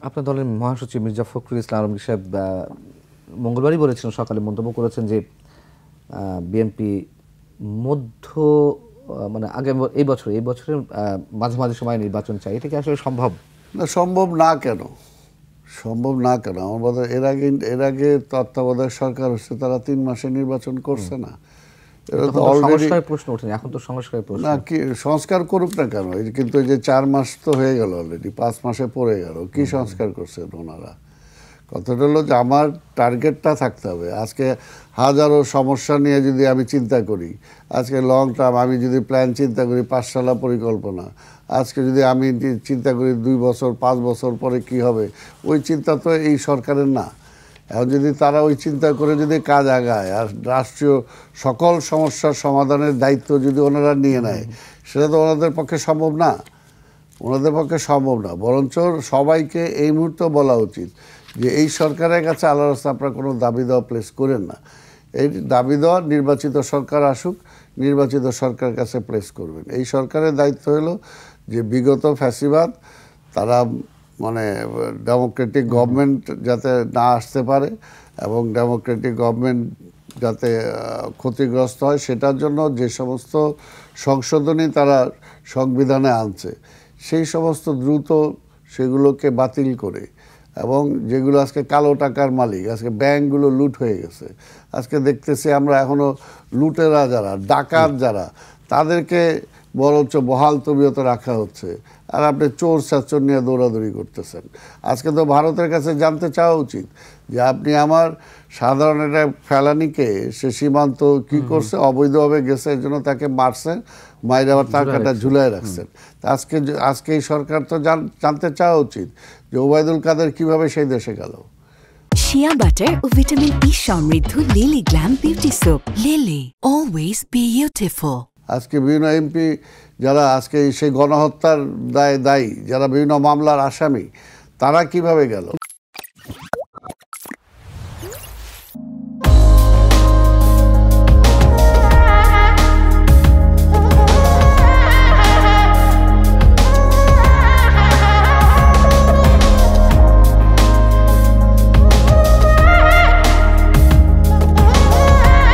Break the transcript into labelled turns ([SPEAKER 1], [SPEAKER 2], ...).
[SPEAKER 1] আপনার দলের মহাসচিব মির্জা ফখরুল ইসলাম আলমগীর সাহেব মঙ্গলবারই বলেছিলেন, সকালে মন্তব্য করেছেন যে বিএনপি মধ্য মানে এই বছরের মাঝামাঝি সময় নির্বাচন চাই। এটা কি আসলে সম্ভব?
[SPEAKER 2] না, সম্ভব না কেন? সম্ভব না কেন? আমার বোধ হয় এর আগে তত্ত্বাবধায়ক সরকার হচ্ছে, তারা 3 মাসে নির্বাচন করছে না।
[SPEAKER 1] প্রশ্ন ওঠেনি, এখন তো সংস্কারের প্রশ্ন।
[SPEAKER 2] না, কি সংস্কার করুক না কেন? কিন্তু এই যে 4 মাস তো হয়ে গেল, অলরেডি 5 মাসে পড়ে গেল, কি সংস্কার করছেন ওনারা? কথাটা হলো যে আমার টার্গেটটা থাকতে হবে। আজকে হাজারো সমস্যা নিয়ে যদি আমি চিন্তা করি, আজকে লং টার্ম আমি যদি প্ল্যান চিন্তা করি, 5 সালা পরিকল্পনা, আজকে যদি আমি চিন্তা করি 2 বছর 5 বছর পরে কি হবে, ওই চিন্তা তো এই সরকারের না। এখন যদি তারা ওই চিন্তা করে যদি কাজ আগায় আর রাষ্ট্রীয় সকল সমস্যার সমাধানের দায়িত্ব যদি ওনারা নিয়ে নেয়, সেটা তো ওনাদের পক্ষে সম্ভব না। ওনাদের পক্ষে সম্ভব না। বরঞ্চ সবাইকে এই মুহূর্তে বলা উচিত যে এই সরকারের কাছে আল্লাহর রাস্তায় আপনারা কোনো দাবি দেওয়া প্লেস করেন না। এই দাবি দেওয়া নির্বাচিত সরকার আসুক, নির্বাচিত সরকারের কাছে প্লেস করবেন। এই সরকারের দায়িত্ব হলো যে বিগত ফ্যাসিবাদ তারা মানে ডেমোক্রেটিক গভর্নমেন্ট যাতে না আসতে পারে এবং ডেমোক্রেটিক গভর্নমেন্ট যাতে ক্ষতিগ্রস্ত হয়, সেটার জন্য যে সমস্ত সংশোধনী তারা সংবিধানে আনছে, সেই সমস্ত দ্রুত সেগুলোকে বাতিল করে, এবং যেগুলো আজকে কালো টাকার মালিক, আজকে ব্যাংকগুলো লুট হয়ে গেছে, আজকে দেখতেছি আমরা এখনও লুটেরা যারা, ডাকাত যারা, তাদেরকে বরঞ্চ বহাল তবিয়তে রাখা হচ্ছে, আর আপনি চোর চাচর নিয়ে দৌড়াদৌড়ি করতেছেন। আজকে তো ভারতের কাছে জানতে চাওয়া উচিত যে আপনি আমার সাধারণ একটা ফেলানিকে সে সীমান্ত কি করছে, অবৈধভাবে গেছে, এর জন্য তাকে মারছেন, মাইরে আবার তার কাটা ঝুলাই রাখছেন। আজকে এই সরকার তো জানতে চাওয়া উচিত যে ওবায়দুল কাদের কিভাবে সেই দেশে গেল।
[SPEAKER 3] শিয়া বাটার ও ভিটামিন ই সমৃদ্ধ lily glam beauty soap. Lily, always beautiful.
[SPEAKER 2] আজকে বিভিন্ন এমপি যারা আজকে সেই গণহত্যার দায়ী, যারা বিভিন্ন মামলার আসামি, তারা কিভাবে গেল?